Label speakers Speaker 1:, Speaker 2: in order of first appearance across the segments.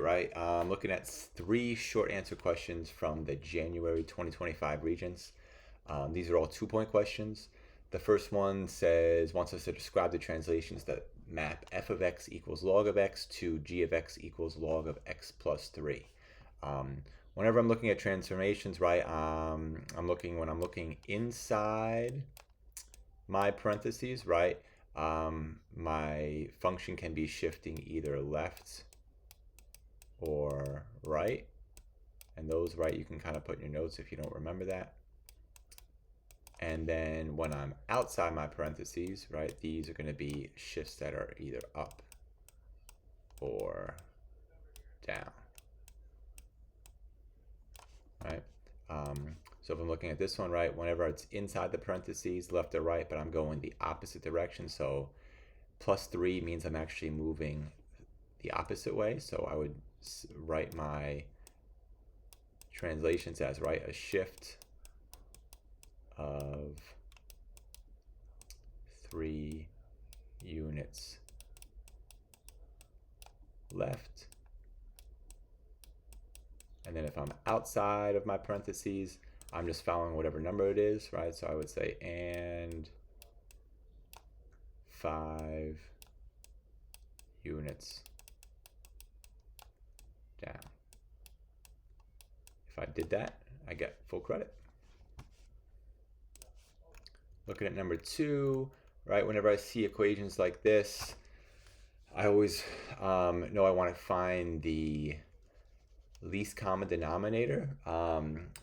Speaker 1: Right, looking at 3 short answer questions from the January 2025 Regents. These are all 2-point questions. The first one wants us to describe the translations that map f of x equals log of x to g of x equals log of x plus 3. Whenever I'm looking at transformations, right, when I'm looking inside my parentheses, right, my function can be shifting either left or right. And those, right, you can kind of put in your notes if you don't remember that. And then when I'm outside my parentheses, right, these are going to be shifts that are either up or down, right? So if I'm looking at this one, right, whenever it's inside the parentheses, left or right, but I'm going the opposite direction, so plus 3 means I'm actually moving the opposite way. So I would write my translations as, right, a shift of 3 units left. And then if I'm outside of my parentheses, I'm just following whatever number it is, right? So I would say and 5 units down. If I did that, I get full credit. Looking at number 2, right? Whenever I see equations like this, I always know I want to find the least common denominator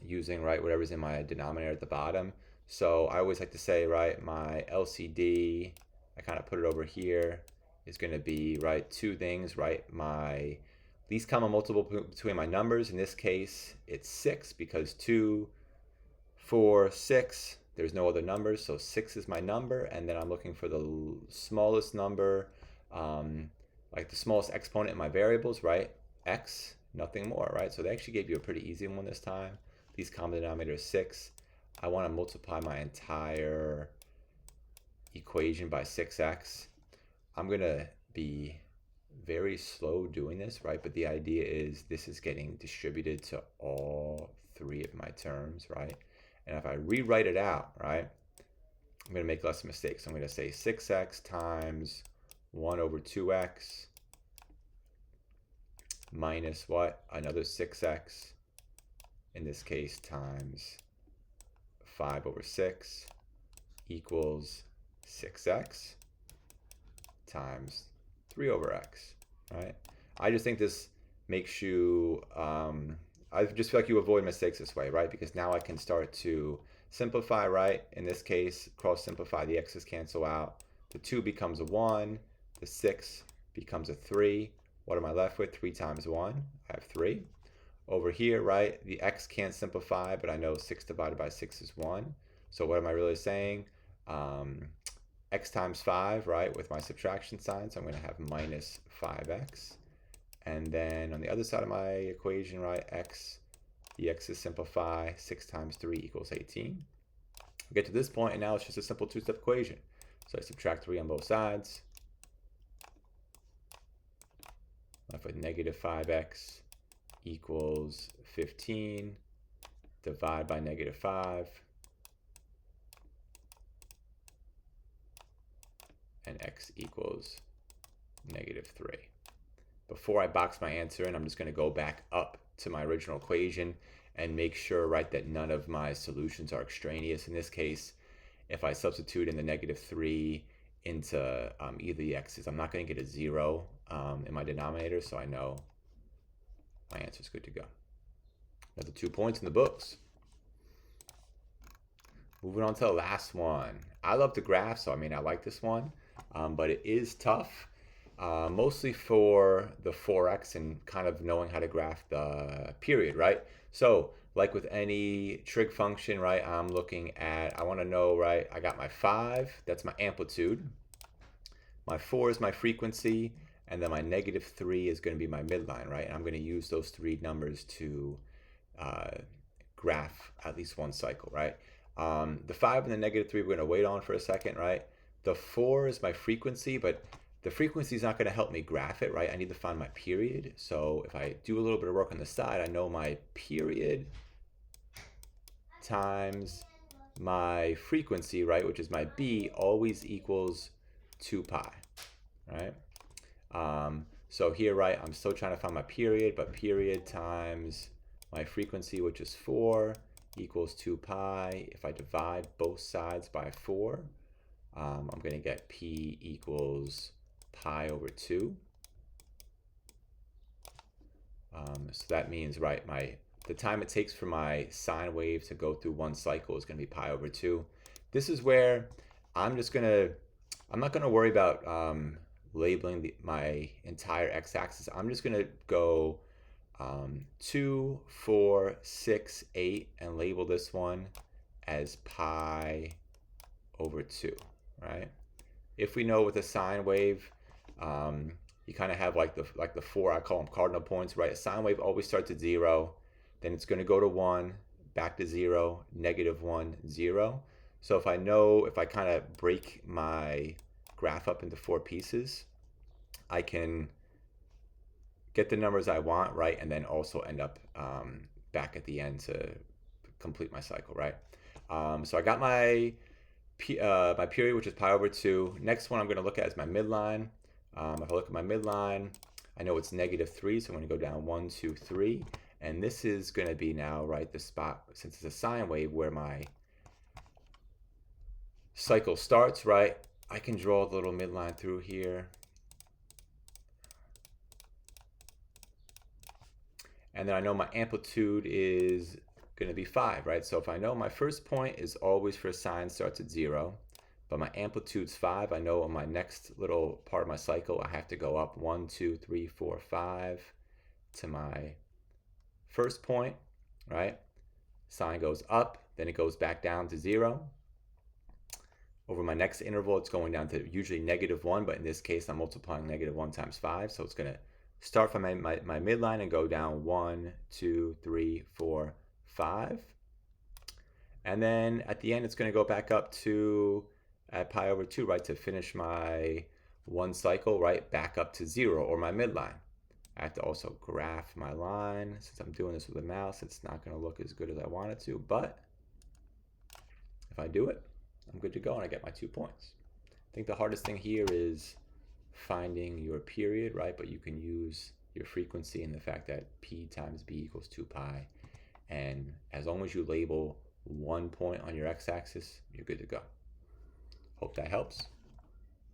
Speaker 1: using, right, whatever's in my denominator at the bottom. So I always like to say, right, my LCD, I kind of put it over here, is going to be, right, 2 things, right? My least common multiple between my numbers, in this case, it's 6 because 2, 4, 6, there's no other numbers, so 6 is my number, and then I'm looking for the smallest number, like the smallest exponent in my variables, right? X, nothing more, right? So they actually gave you a pretty easy one this time. Least common denominator is 6. I want to multiply my entire equation by 6x. I'm going to be very slow doing this, right? But the idea is this is getting distributed to all 3 of my terms, right? And if I rewrite it out, right, I'm going to make less mistakes. I'm going to say 6x times 1 over 2x minus what? Another 6x, in this case, times 5 over 6 equals 6x times 3 over x, right? I just think this makes you, I just feel like you avoid mistakes this way, right? Because now I can start to simplify, right? In this case, cross simplify, the x's cancel out. The 2 becomes a 1, the 6 becomes a 3. What am I left with? 3 times 1, I have 3. Over here, right, the x can't simplify, but I know 6 divided by 6 is 1. So what am I really saying? X times 5, right, with my subtraction sign, so I'm going to have minus 5x. And then on the other side of my equation, right, the x's simplify, 6 times 3 equals 18. We get to this point, and now it's just a simple 2-step equation. So I subtract 3 on both sides. Left with negative 5x equals 15. Divide by negative 5. And x equals negative 3. Before I box my answer in, I'm just going to go back up to my original equation and make sure, right, that none of my solutions are extraneous. In this case, if I substitute in the negative 3 into either the x's, I'm not going to get a 0 in my denominator, so I know my answer is good to go. Another 2 points in the books. Moving on to the last one. I love the graph, so I like this one, but it is tough, mostly for the 4x and kind of knowing how to graph the period, right? So like with any trig function, right, I'm looking at, I want to know, right, I got my 5, that's my amplitude. My 4 is my frequency, and then my negative 3 is going to be my midline, right? And I'm going to use those 3 numbers to graph at least one cycle, right? The 5 and the negative 3 we're going to wait on for a second, right? The 4 is my frequency, but The frequency is not going to help me graph it, right? I need to find my period. So if I do a little bit of work on the side, I know my period times my frequency, right, which is my B, always equals 2 pi, right? So here, right, I'm still trying to find my period, but period times my frequency, which is 4, equals 2 pi. If I divide both sides by 4, I'm going to get P equals pi over 2. So that means, right, the time it takes for my sine wave to go through one cycle is going to be pi over 2. This is where I'm not going to worry about labeling my entire x-axis. I'm just going to go 2, 4, 6, 8, and label this one as pi over 2, right? If we know with a sine wave, you kind of have like the 4, I call them cardinal points, right? A sine wave always starts at 0, then it's going to go to 1, back to 0, -1, 0. So if I kind of break my graph up into 4 pieces, I can get the numbers I want, right? And then also end up back at the end to complete my cycle, right? So I got my period, which is pi over 2. Next one I'm going to look at is my midline. If I look at my midline, I know it's -3, so I'm going to go down 1, 2, 3. And this is going to be now, right, the spot, since it's a sine wave, where my cycle starts, right? I can draw the little midline through here. And then I know my amplitude is going to be 5, right? So if I know my first point is always for sine starts at 0, but my amplitude's 5, I know on my next little part of my cycle, I have to go up 1, 2, 3, 4, 5 to my first point, right? Sine goes up, then it goes back down to 0. Over my next interval, it's going down to usually -1, but in this case, I'm multiplying -1 times 5, so it's going to start from my midline and go down 1, 2, 3, 4, 5. And then at the end, it's going to go back up to at pi over 2, right, to finish my one cycle, right, back up to 0, or my midline. I have to also graph my line. Since I'm doing this with a mouse, it's not going to look as good as I want it to, but if I do it, I'm good to go and I get my 2 points. I think the hardest thing here is finding your period, right? But you can use your frequency and the fact that P times B equals 2 pi. And as long as you label one point on your x-axis, you're good to go. Hope that helps.